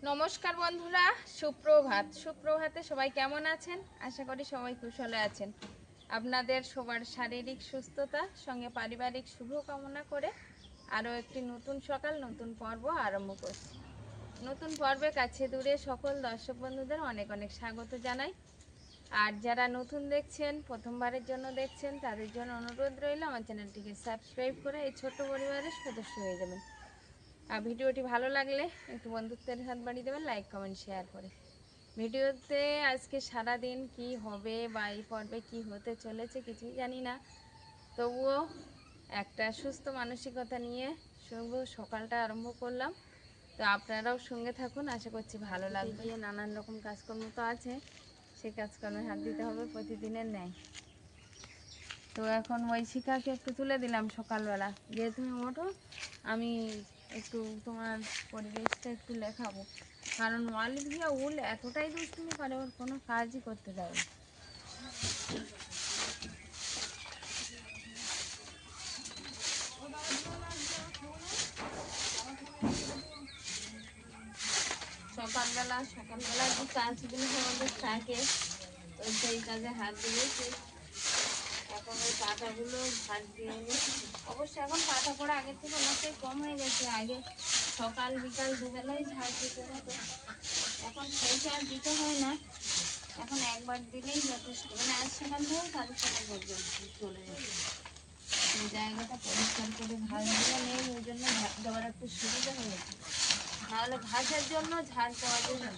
নমস্কার বন্ধুরা, সুপ্রভাতে সবাই কেমন আছেন? আশা করি সবাই কুশলে আছেন। আপনাদের সবার শারীরিক সুস্থতা সঙ্গে পারিবারিক শুভ কামনা করে আরও একটি নতুন সকাল নতুন পর্ব আরম্ভ করছি। নতুন পর্বে কাছে দূরে সকল দর্শক বন্ধুদের অনেক অনেক স্বাগত জানাই। আর যারা নতুন দেখছেন, প্রথমবারের জন্য দেখছেন, তাদের জন্য অনুরোধ রইল আমার চ্যানেলটিকে সাবস্ক্রাইব করে এই ছোট্ট পরিবারের সদস্য হয়ে যাবেন। আর ভিডিওটি ভালো লাগলে একটু বন্ধুত্বের হাত বাড়িয়ে দেবেন, লাইক কমেন্ট শেয়ার করে। ভিডিওতে আজকে সারা দিন কি হবে বা এই পর্বে কী হতে চলেছে কিছুই জানি না, তবুও একটা সুস্থ মানসিকতা নিয়ে শুভ সকালটা আরম্ভ করলাম। তো আপনারাও সঙ্গে থাকুন, আশা করছি ভালো লাগবে। নানান রকম কাজকর্ম তো আছে, সেই কাজকর্মে হাত দিতে হবে প্রতিদিনের ন্যায়। তো এখন ওই শিখাকে একটু তুলে দিলাম সকালবেলা, যে তুমি ওঠো, আমি একটু তোমার পরিবেশটা একটু লেখাবো। কারণ ওয়ালিভিয়া উল এতটাই দুষ্টুমি করে, ওর কোনো কাজই করতে দেয় না। সকালবেলা যে কাজগুলো আমাদের থাকে, ওই সেই কাজে হাত দিয়েছি। এখন ওই পাতাগুলো ভাত দিয়ে অবশ্য এখন পাতা পড়া আগের থেকে অনেকটাই কম হয়ে গেছে। আগে সকাল বিকাল দুবেলাই ঝাড় দিতে হতো, এখন সেইটা আর দিতে হয় না। এখন একবার দিলেই যথেষ্ট, মানে আজ সকাল থেকে কাল সকাল পর্যন্ত চলে যাচ্ছে। এই জায়গাটা পরিষ্কার করে ঘাস দেওয়া নেই, ওই জন্য ঝাড় দেওয়ার একটু সুবিধা হয়েছে। নাহলে ঘাসের জন্য ঝাড় দেওয়া যায় না।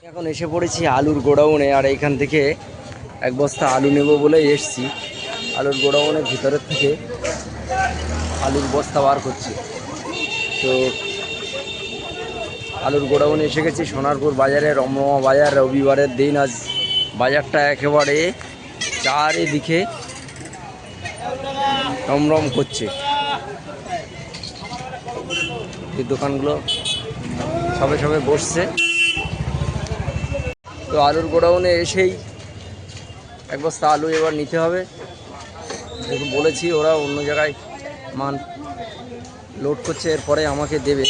এখন এসে পড়েছি আলুর গোডাউনে। আর এইখান থেকে এক বস্তা আলু নেব বলে এসছি। আলুর গোডাউনের ভিতরের থেকে আলুর বস্তা বার করছি। তো আলুর গোডাউনে এসে গেছি সোনারপুর বাজারে, রমরমা বাজার। রবিবারের দিন আজ বাজারটা একেবারে চারিদিকে রমরম করছে। এই দোকানগুলো সবে সবে বসছে। তো আলুর গোডাউনে এসেই এক বস্তা আলু এবার নিতে হবে। দেখুন বলেছি, ওরা অন্য জায়গায় মাল লোড করছে, এরপরে আমাকে দেবে।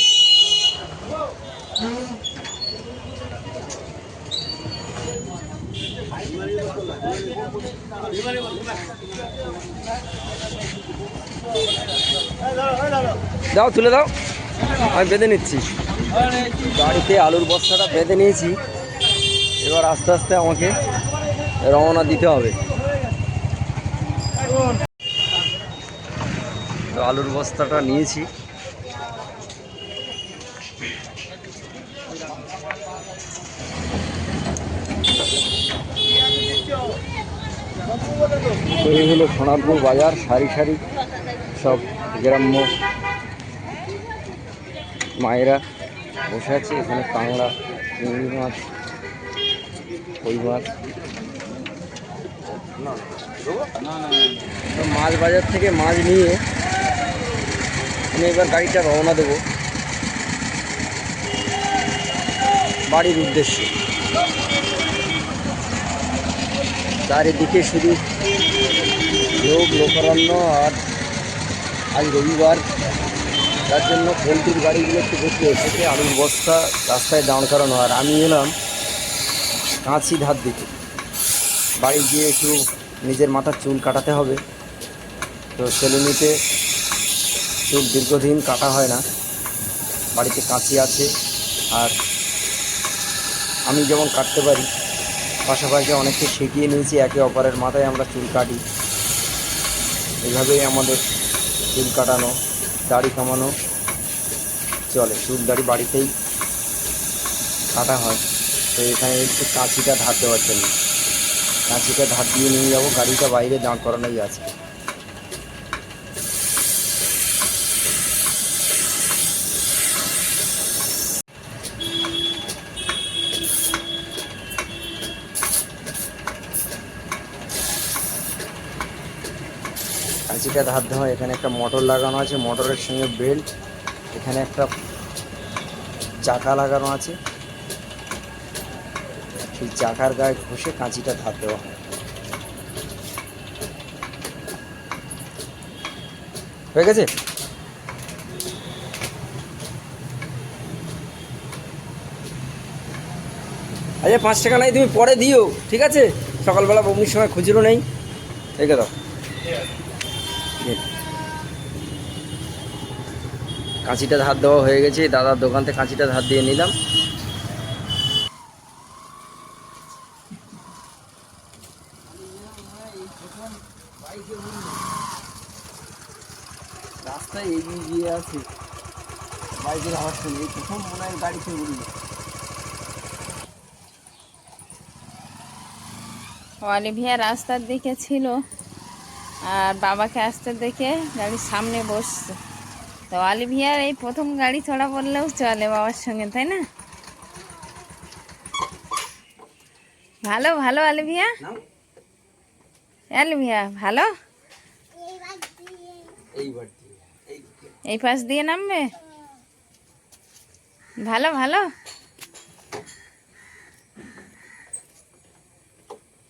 দাও, তুলে দাও, আমি বেঁধে নিচ্ছি। গাড়িতে আলুর বস্তাটা বেঁধে নিয়েছি, এবার আস্তে আস্তে আমাকে রওনা দিতে হবে। তো আলুর বস্তাটা নিয়েছি। এই হলো সোনারপুর বাজার, সারি সারি সব গ্রাম্য মায়েরা বসে আছে। এখানে কাঁংড়া, চিংড়ি মাছ, কই মাছ। তো মাছ বাজার থেকে মাছ নিয়ে আমি এবার গাড়িটা রওনা দেবো বাড়ির উদ্দেশ্যে। চারিদিকে শুধু লোকারণ্য। আর আজ রবিবার, তার জন্য পোলট্রির গাড়িগুলো একটু করতে এসেছে। আলুর বস্তা রাস্তায় দাঁড় করানো। আর আমি এলাম কাঁচি ধার দিতে। বাড়ি গিয়ে একটু নিজের মাথার চুল কাটাতে হবে। তো সেলুনিতে চুল দীর্ঘদিন কাটা হয় না, বাড়িতে কাঁচি আছে। আর আমি যেমন কাটতে পারি, পাশাপাশি অনেককে শিখিয়ে নিয়েছি, একে অপরের মাথায় আমরা চুল কাটি। এইভাবেই আমাদের চুল কাটানো, দাড়ি কামানো চলে। চুল দাড়ি বাড়িতেই কাটা হয়। তো এখানে একটু কাঁচিটা ধার দেওয়ার জন্য কাঁচিটা ধার দিয়ে নিয়ে যাবো। গাড়িটা বাইরে দাঁড় করানোই আছে। কাঁচিটা ধার দেওয়া। এখানে একটা মোটর লাগানো আছে, মোটরের সঙ্গে বেল্ট। এখানে একটা চাকা লাগানো আছে, সেই চাকার গায়ে ঘষে কাঁচিটা ধার দেওয়া হয়। হয়ে গেছে? আচ্ছা 5 টাকা নাই, তুমি পরে দিও, ঠিক আছে? সকালবেলা বমির সময় খুচরো নেই, রেখে দাও। কাঁচিটা ধার দেওয়া হয়ে গেছে, দাদার দোকান থেকে কাঁচিটা ধার দিয়ে নিলাম। রাস্তায় এগিয়ে গিয়ে আছে, বাইকের আওয়াজ শুনে এই প্রথম মনে হয় গাড়ি থেকে উঠল। অলিভিয়া রাস্তার দিকে ছিল আর বাবাকে আসতে দেখে গাড়ির সামনে বসছে। তো অলিভিয়ার এই প্রথম গাড়ি ছড়া পড়লেও চলে বাবার সঙ্গে, তাই না? ভালো ভালো অলিভিয়া, অলিভিয়া ভালো। এই পাশ দিয়ে নামবে, ভালো ভালো।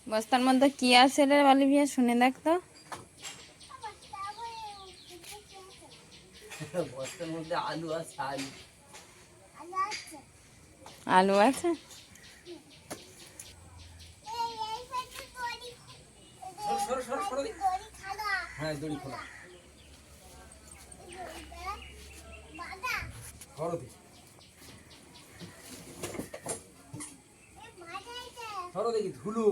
বস্তার মধ্যে কি আছে রে অলিভিয়া, শুনে দেখ তো। বস্তার মধ্যে আলু আছে, আলু আছে। হ্যাঁ দড়ি খোলা, ধরো দেখি ধুলো।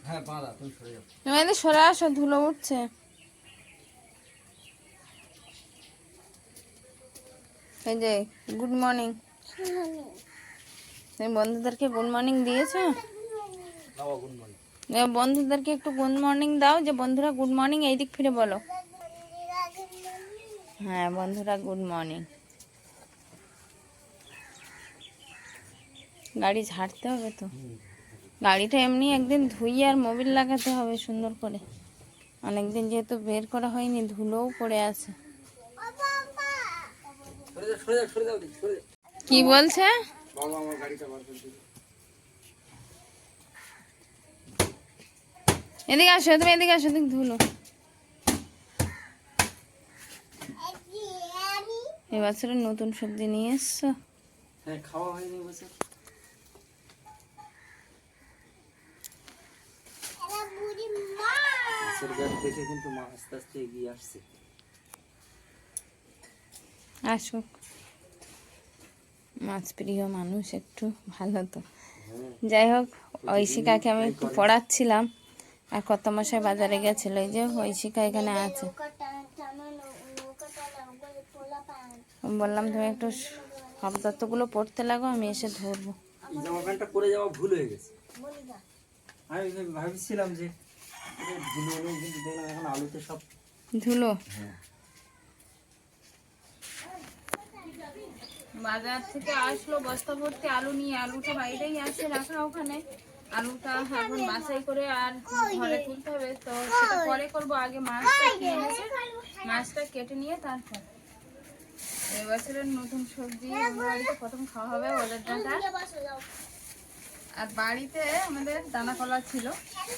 হ্যাঁ বাঁধা, তুমি সরে যাও। তুমি এদিকে সরে আসো, ধুলো উঠছে। এই যে গুড মর্নিং, তুমি বন্ধুদেরকে গুড মর্নিং দিয়েছো? বন্ধুদেরকে একটু গুড মর্নিং দাও, যে বন্ধুরা গুড মর্নিং, এই দিক ফিরে বলো। হ্যাঁ বন্ধুরা গুড মর্নিং। গাড়ি ঝাড়তে হবে তো, গাড়িটা এমনি একদিন ধুইয়ে আর মোবিল লাগাতে হবে সুন্দর করে। অনেকদিন যেহেতু বের করা হয়নি, ধুলোও পড়ে আছে। কি বলছে? এদিকে আসো, তুমি এদিকে আসো, এদিকে ধুলো। এবছরের নতুন সবজি নিয়ে এসছো? হ্যাঁ খাওয়া হয়নি এবছর। মাছের ব্যাগ দেখে কিন্তু মা আস্তে আস্তে এগিয়ে আসছে। আসুক, মাছ প্রিয় মানুষ একটু, ভালো তো। যাই হোক, ঐশিকাকে আমি একটু পড়াচ্ছিলাম আর কত মশাই বাজারে গেছিল। এই যে ঐশিকা এখানে আছে, বললাম তুমি একটু শব্দগুলো পড়তে লাগো, আমি এসে ধরবো। এই জামা প্যান্টটা পরে যাওয়া ভুল হয়ে গেছে। আমি ভাবছিলাম যে ধুলো হলো, কিন্তু দেখলাম এখন আলুতে সব ধুলো। হ্যাঁ বাজার থেকে আসলো বস্তা ভর্তি আলু নিয়ে, আলুটা বাইরেই আছে রাখা ওখানে। আলুটা এখন বাছাই করে আর ঘরে তুলতে হবে, তো সেটা পরে করবো। আগে মাছটা কিনে এনেছে, মাছটা কেটে নিয়ে তারপর। এবছরের নতুন সবজি আমাদের বাড়িতে প্রথম খাওয়া হবে ওলের ডাঁটা। আর বাড়িতে আমাদের দানা কলা ছিল,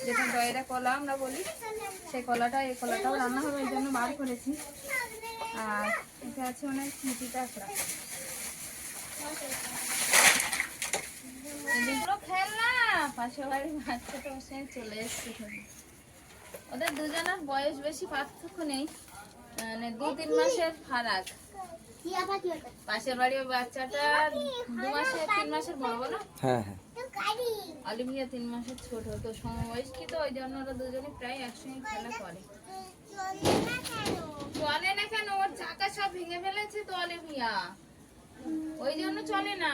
যেটা দয়রা কলা আমরা বলি, সেই কলাটা, এই কলাটাও রান্না হবে, এই জন্য বার করেছি। আর এটা আছে অনেক মিটি টাকরা। এগুলো খেলনা পাশের বাড়ির বাচ্চাটা বসে চলে এসছে। ওদের দুজনের বয়স বেশি পার্থক্য নেই, মানে 2-3 মাসের ফারাক। পাশের বাড়ির ওই বাচ্চাটা 2 মাসের 3 মাসের বড় বলো। হ্যাঁ হ্যাঁ, অলিভিয়া 3 মাসের ছোট, তো সমবয়স্ক, তো ওই জন্য ওরা দুজনে প্রায় একসঙ্গে খেলা করে। চলে না কেন, ওর চাকা সব ভেঙে ফেলেছে তো অলিভিয়া, ওই জন্য চলে না।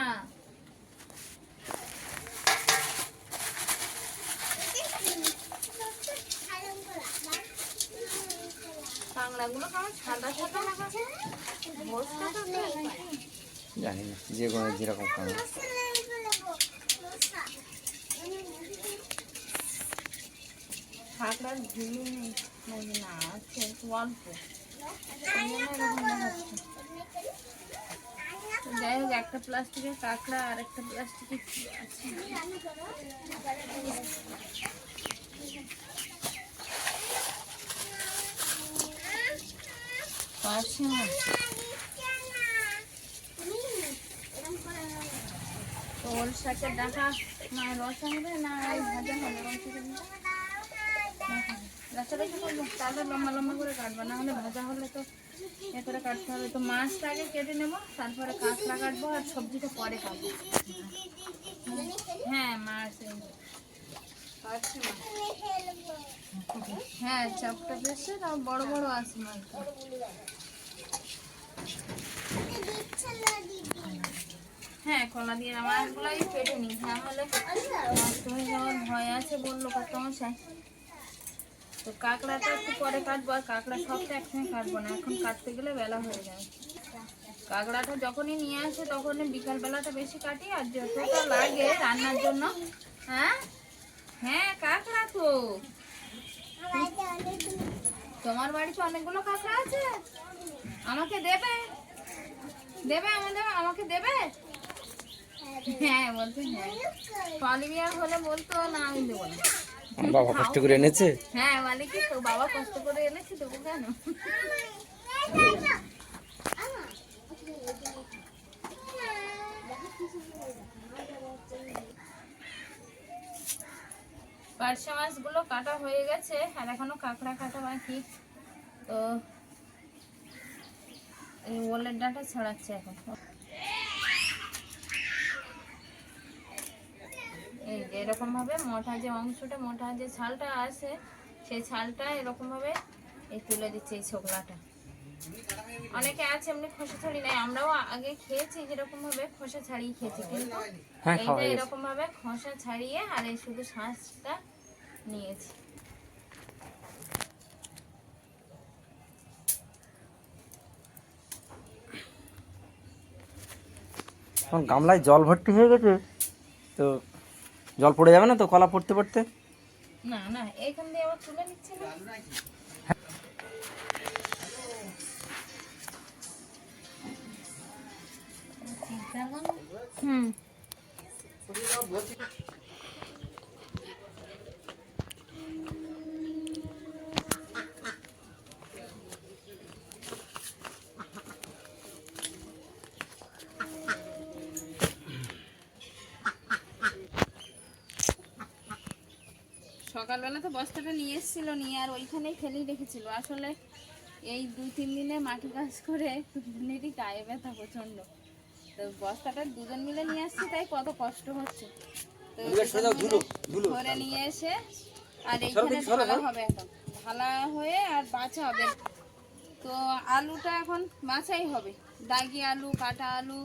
বাংলাগুলো কেমন সাদা সাদা লাগাচ্ছে, জানি না, যে কোনো যেরকম কারণ। শাক কাঁকড়ার ঝুলি নেই নাকি না আছে একটু অল্প এই জন্য এরকম দেখাচ্ছে। তো যাই হোক একটা প্লাস্টিকের কাঁকড়া আর একটা প্লাস্টিকে কি আছে পার্শে মাছ। তো ওল শাকের ডাঁটা না রসা হবে না ওই ভাজা হবে রসা করবো তাহলে লম্বা লম্বা করে কাটবো, না হলে ভাজা হলে তো এ করে কাটতে হবে। তো মাছটা আগে কেটে নেবো, তারপরে কাঁকড়া কাটবো আর সবজিটা পরে কাটবো। হ্যাঁ মাছ হ্যাঁ চাপটা বেশি আর বড় বড় আছে মাছ। হ্যাঁ কলা দিয়ে মাছগুলোই কেটে নিই, তাহলে নষ্ট হয়ে যাওয়ার ভয় আছে বললো কর্তামশাই। তো কাঁকড়াটা একটু পরে কাটবো, আর কাঁকড়া সবটা একসঙ্গে কাটবো না, এখন কাটতে গেলে বেলা হয়ে যায়। কাঁকড়াটা যখনই নিয়ে আসে তখনই বিকালবেলাটা বেশি কাটি, আর যতটা লাগে রান্নার জন্য। হ্যাঁ হ্যাঁ কাঁকড়া তো তোমার বাড়িতে অনেকগুলো কাঁকড়া আছে, আমাকে দেবে দেবে আমাকে দেবে। হ্যাঁ বলতে হ্যাঁ পলিবিয়ার হলে বলতো না আমি দেবো না। বাবা কষ্ট করে এনেছে। হ্যাঁ মালিক তো বাবা কষ্ট করে এনেছে, দেবো কেন। পার্শে মাছগুলো কাটা হয়ে গেছে আর এখনো কাঁকড়া কাটা বাকি। তো এই ওলের ডাঁটা ছড়াচ্ছে এখন। এই যে এরকম ভাবে মোটা যে অংশটা, মোটা যে ছালটা আছে সেই ছালটা এরকম ভাবে এই তুলে দিচ্ছে এই ছোকলাটা। অনেকে আছে এমনি খোসা ছাড়িয়ে নেয়, আমরাও আগে খেয়েছি যেরকম ভাবে খোসা ছাড়িয়ে খেয়েছি, কিন্তু এইটা এরকম ভাবে খোসা ছাড়িয়ে আর এই শুধু শাঁসটা নিয়েছি। এখন গামলায় জল ভর্তি হয়ে গেছে, তো জল পড়ে যাবে না তো কলা পড়তে পড়তে? না না এইখান দিয়ে আবার তুলে নিচ্ছে না। হুম সকালবেলা তো বস্তাটা নিয়ে এসেছিল, নিয়ে আর ওইখানেই ফেলেই রেখেছিল। আসলে এই 2-3 দিনে মাটি কাজ করে দুজনেরই গায়ে ব্যথা প্রচন্ড, তো বস্তাটা দুজন মিলে নিয়ে আসছি তাই কত কষ্ট হচ্ছে। তো ধরে নিয়ে এসে আর এইখানে ঢালা হবে, এখন ঢালা হয়ে আর বাছা হবে। তো আলুটা এখন বাছাই হবে, দাগি আলু, কাটা আলু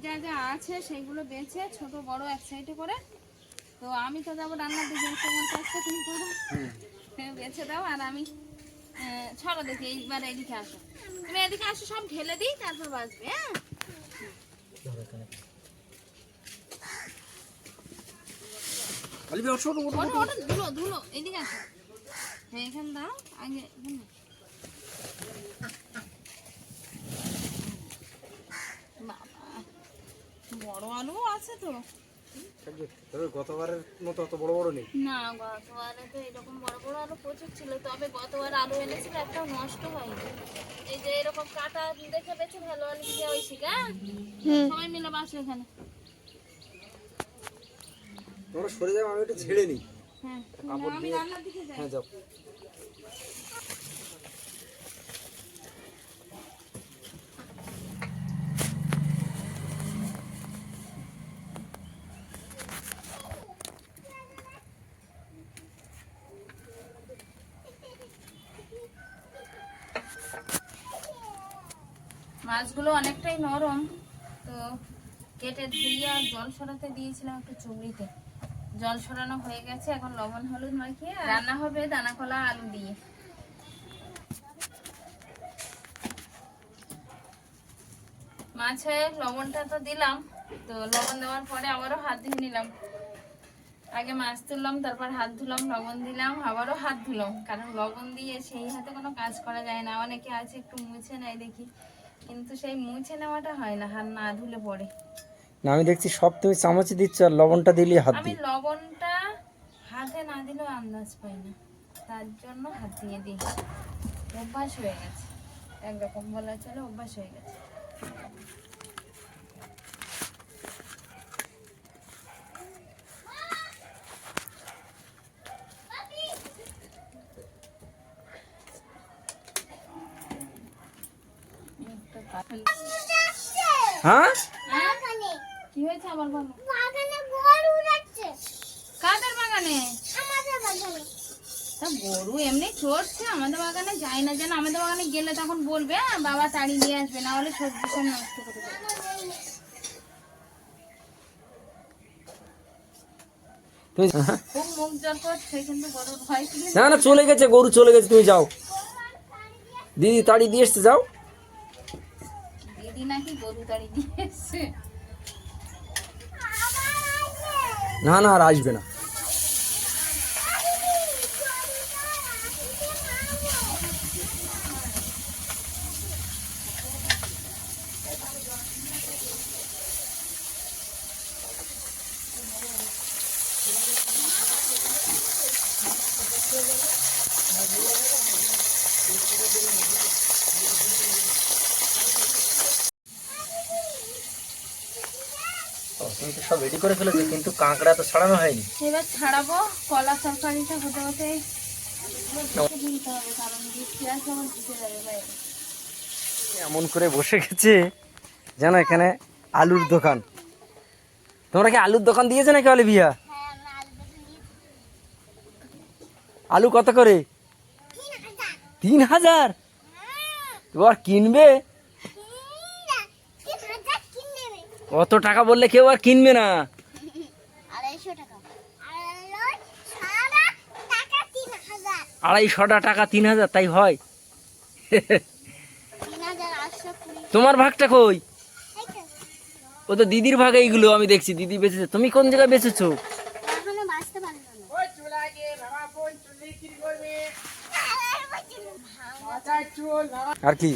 যা যা আছে সেগুলো বেছে ছোট বড় এক সাইডে করে। তো আমি তো যাবো রান্নার দিকে, তোমার কাজটা তুমি করো, বেছে দাও আর আমি ছড়ো দেখি। এইবার এদিকে আসো, তুমি এদিকে আসো, সব ঢেলে দিই তারপর বাঁচবে। হ্যাঁ ধুলো ধুলো এদিকে আসো। হ্যাঁ এখানে দাও আগে, বাবা বড় আলু আছে তো। গতবারের মতো অত বড় বড় নেই না গতবারে তো এরকম বড় বড় আলু প্রচুর ছিল, তবে গতবার আলু এনেছিল একটাও নষ্ট হয়নি। এই যে এরকম কাটা দেখে বেছে ভালো আলু দিয়ে ওই শিখা সবাই মিলে বাসো এখানে। তোমরা সরে যাও, আমি একটু ছেড়ে নিই। হ্যাঁ আমি রান্নার দিকে যাই। হ্যাঁ যাও। মাছগুলো অনেকটাই নরম, তো কেটে ধুয়ে আর জল সরাতে দিয়েছিলাম একটু চুবড়িতে। জল সরানো হয়ে গেছে, এখন লবণ হলুদ মাখিয়ে রান্না হবে দানা কলা আলু দিয়ে। মাছে লবণটা তো দিলাম, তো লবণ দেওয়ার পরে আবারও হাত ধুয়ে নিলাম। আগে মাছ তুললাম, তারপর হাত ধুলাম, লবণ দিলাম, আবারও হাত ধুলাম, কারণ লবণ দিয়ে সেই হাতে কোনো কাজ করা যায় না। অনেকে আছে একটু মুছে নেয় দেখি, কিন্তু সেই মুছে নেওয়াটা হয় না হাত না ধুলে পরে। না আমি দেখছি সব তুমি চামচে দিচ্ছ আর লবণটা দিলি হাত আমি দিয়ে। লবণটা হাতে না দিলেও আন্দাজ পাই না, তার জন্য হাত দিয়ে দিই। অভ্যাস হয়ে গেছে, একরকম বলা চলে, অভ্যাস হয়ে গেছে। হ্যাঁ হ্যাঁ? কি হয়েছে আবার বলো? কাদের বাগানে? তা গরু এমনি চড়ছে, আমাদের বাগানে যায় না। যেন আমাদের বাগানে গেলে তখন বলবে বাবা তাড়ি নিয়ে আসবে, না হলে সবজি সব নষ্ট করে দেবে। খুব মুখ জল করছে, কিন্তু গরুর ভয় কি? না না চলে গেছে, গরু চলে গেছে, তুমি যাও। দিদি তাড়ি দিয়ে এসছে, যাও। দিদি নাকি গরু তাড়ি দিয়ে এসছে? না না আর আসবে না। তুমি তো সব রেডি করে ফেলেছো, কিন্তু কাঁকড়া তো ছাড়ানো হয়নি। এবার ছাড়াবো। কলা তরকারিটা হতে হতে দিতে হবে, কারণ বৃষ্টি আসলে আমার ভিজে যাবে বাইরে। এমন করে বসে গেছে যেন এখানে আলুর দোকান। তোমরা কি আলুর দোকান দিয়েছে নাকি অলিভিয়া? আলু কত করে? 3000? তোমার কিনবে? অত টাকা বললে কেউ আর কিনবে না। 250 টাকা 3000, তাই হয়? তোমার ভাগটা কই? ও তো দিদির ভাগ। এইগুলো আমি দেখছি দিদি বেচেছে। তুমি কোন জায়গায় বেচেছো? আর কি?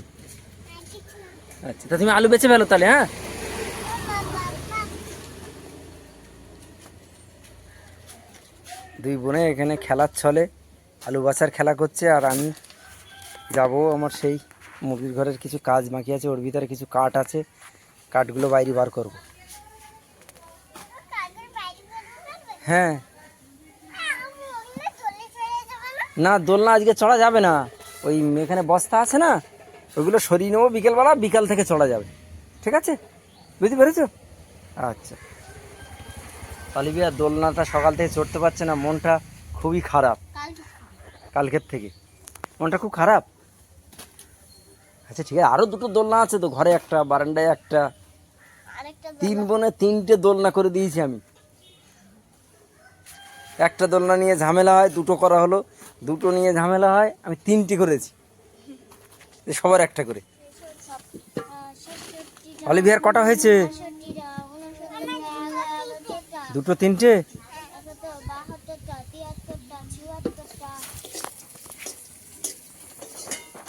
আচ্ছা, তা তুমি আলু বেচে ফেলো তাহলে। হ্যাঁ, দুই বোনে এখানে খেলার ছলে আলু বাছার খেলা করছে, আর আমি যাব আমার সেই মুরগির ঘরের কিছু কাজ বাকি আছে, ওর ভিতরে কিছু কাঠ আছে, কাঠগুলো বাইরে বার করব। হ্যাঁ, না দোলনা আজকে চড়া যাবে না। ওই এখানে বস্তা আছে না, ওইগুলো সরিয়ে নেবো বিকেলবেলা, বিকাল থেকে চড়া যাবে। ঠিক আছে, বুঝতে পেরেছো? আচ্ছা। অলিভিয়া দোলনাটা সকাল থেকে চড়তে পারছে না, মনটা খুবই খারাপ। কালকের থেকে মনটা খুব খারাপ। আচ্ছা ঠিক আছে, আরও দুটো দোলনা আছে তো, ঘরে একটা, বারান্দায় একটা। 3 বোনে 3টে দোলনা করে দিয়েছি আমি। একটা দোলনা নিয়ে ঝামেলা হয়, দুটো করা হলো। দুটো নিয়ে ঝামেলা হয়, আমি 3টি করেছি, সবার একটা করে। অলিভিয়ার কটা হয়েছে? 2, 3টে।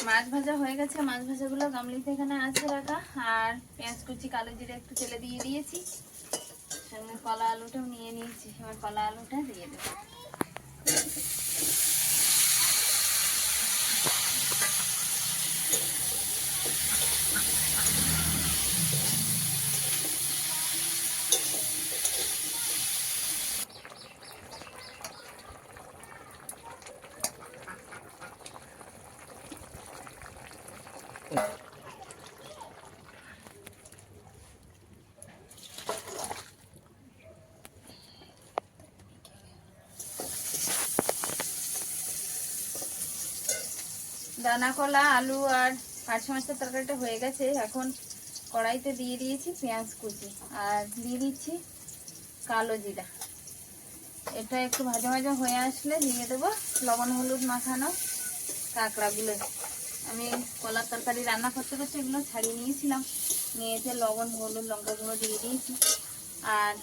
মাছ ভাজা হয়ে গেছে, মাছ ভাজাগুলো গামলিতে এখানে আছে রাখা, আর পেঁয়াজ কুচি, কালো জিরে একটু তেলে দিয়ে দিয়েছি, সঙ্গে কলা আলুটাও নিয়ে নিয়েছি। এবার কলা আলুটা দিয়ে দেবো। দানা কলা, আলু আর পার্শে মাছের তরকারিটা হয়ে গেছে। এখন কড়াইতে দিয়ে দিয়েছি পেঁয়াজ কুচি, আর দিয়ে দিচ্ছি কালো জিরা। এটা একটু ভাজা ভাজা হয়ে আসলে দিয়ে দেবো লবণ হলুদ মাখানো কাঁকড়াগুলো। আমি কলার তরকারি রান্না করতে করতে এগুলো ছাড়িয়ে নিয়েছিলাম, নিয়ে এতে লবণ হলুদ লঙ্কা গুঁড়ো দিয়ে দিয়েছি। আর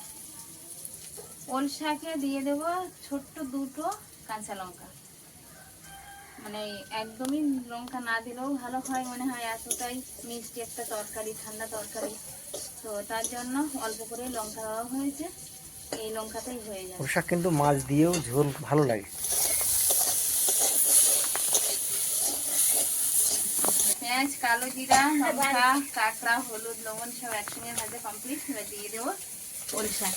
ওল শাকে দিয়ে দেব ছোট্ট দুটো কাঁচা লঙ্কা, মানে একদমই লঙ্কা না দিলেও ভালো হয় মনে হয়, এতটাই মিষ্টি একটা তরকারি, ঠান্ডা তরকারি, তো তার জন্য অল্প করে লঙ্কা দেওয়া হয়েছে, এই লঙ্কাটাই হয়ে যায়। ওল শাক কিন্তু মাছ দিয়েও ঝোল ভালো লাগে। পেঁয়াজ, কালো জিরা, লঙ্কা, কাঁকড়া, হলুদ, লবণ সব একসঙ্গে ভাজা কমপ্লিট, এবার দিয়ে দেবো ওল শাক।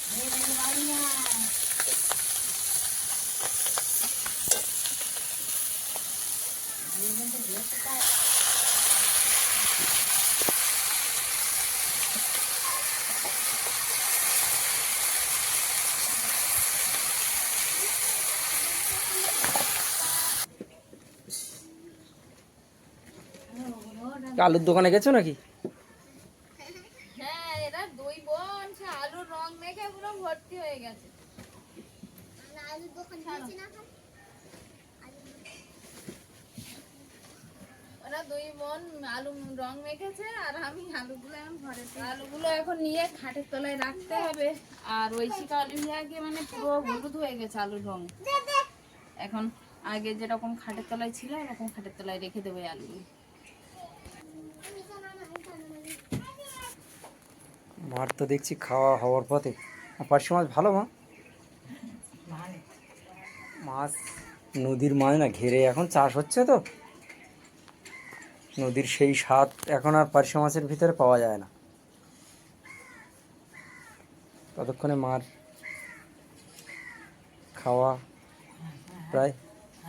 আলুর দোকানে গেছো নাকি? হ্যাঁ, এরা দুই বোন সে আলুর রং মেখে পুরো ভর্তি হয়ে গেছে। ওরা দুই বোন আলু রং মেখেছে আর আমি আলুগুলো এখন ঘরে, আলুগুলো এখন নিয়ে খাটের তলায় রাখতে হবে। আর ঐশিকা অলিভিয়াকে মানে পুরো হলুদ হয়ে গেছে আলুর রং, এখন আগে যেরকম খাটের তলায় ছিল এরকম খাটের তলায় রেখে দেবো এই আলুগুলো। মার তো দেখছি খাওয়া হওয়ার পথে। পার্শে মাছ ভালো মা? মাছ নদীর মাছ না, ঘেরে এখন চাষ হচ্ছে তো নদীর সেই স্বাদ এখন আর পার্শে মাছের ভিতরে পাওয়া যায় না। ততক্ষণে মার খাওয়া প্রায়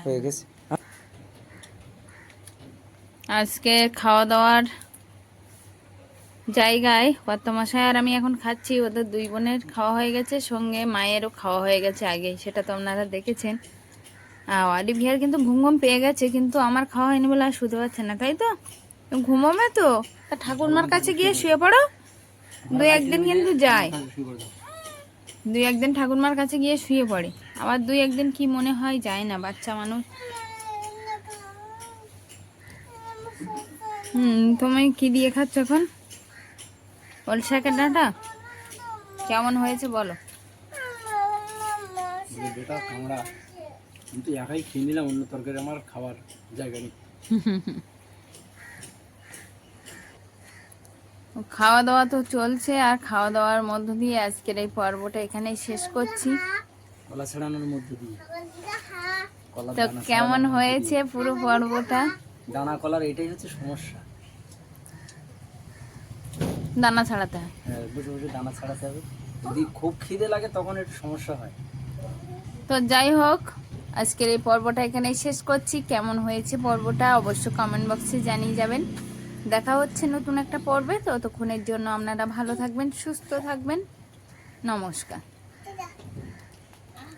হয়ে গেছে। আজকে খাওয়া দাওয়ার জায়গায় কর্তামশাই আর আমি এখন খাচ্ছি, ওদের দুই বোনের খাওয়া হয়ে গেছে, সঙ্গে মায়েরও খাওয়া হয়ে গেছে আগে, সেটা তো আপনারা দেখেছেন। অলিভিয়ার কিন্তু ঘুম ঘুম পেয়ে গেছে, কিন্তু আমার খাওয়া হয়নি বলে আর শুতে পারছে না, তাই তো? ঘুমোবে তো তা ঠাকুরমার কাছে গিয়ে শুয়ে পড়ো, দুই একদিন কিন্তু যায়, দুই একদিন ঠাকুরমার কাছে গিয়ে শুয়ে পড়ে, আবার দুই একদিন কি মনে হয় যায় না, বাচ্চা মানুষ। তুমি কি দিয়ে খাচ্ছ এখন? ওল শাকের ডাঁটা কেমন হয়েছে বলো? বেটা কামড়া, কিন্তু একাই খেয়ে নিলাম, অন্য তরকারি আমার খাবার জায়গা নেই। খাওয়া দাওয়া তো চলছে, আর খাওয়া দাওয়ার মধ্য দিয়ে আজকের এই পর্বটা এখানেই শেষ করছি। কলা ছাড়ানোর মধ্যে দিয়ে তো কেমন হয়েছে পুরো পর্বটা? দানা কলার এটাই হচ্ছে সমস্যা, দানা ছাড়াতে হয়। হ্যাঁ, বুঝে বুঝে দানা ছাড়াতে হবে, যদি খুব খিদে লাগে তখন একটু সমস্যা হয়। তো যাই হোক, আজকের এই পর্বটা এখানেই শেষ করছি। কেমন হয়েছে পর্বটা অবশ্যই কমেন্ট বক্সে জানিয়ে যাবেন। দেখা হচ্ছে নতুন একটা পর্বে, ততক্ষণের জন্য আপনারা ভালো থাকবেন, সুস্থ থাকবেন। নমস্কার।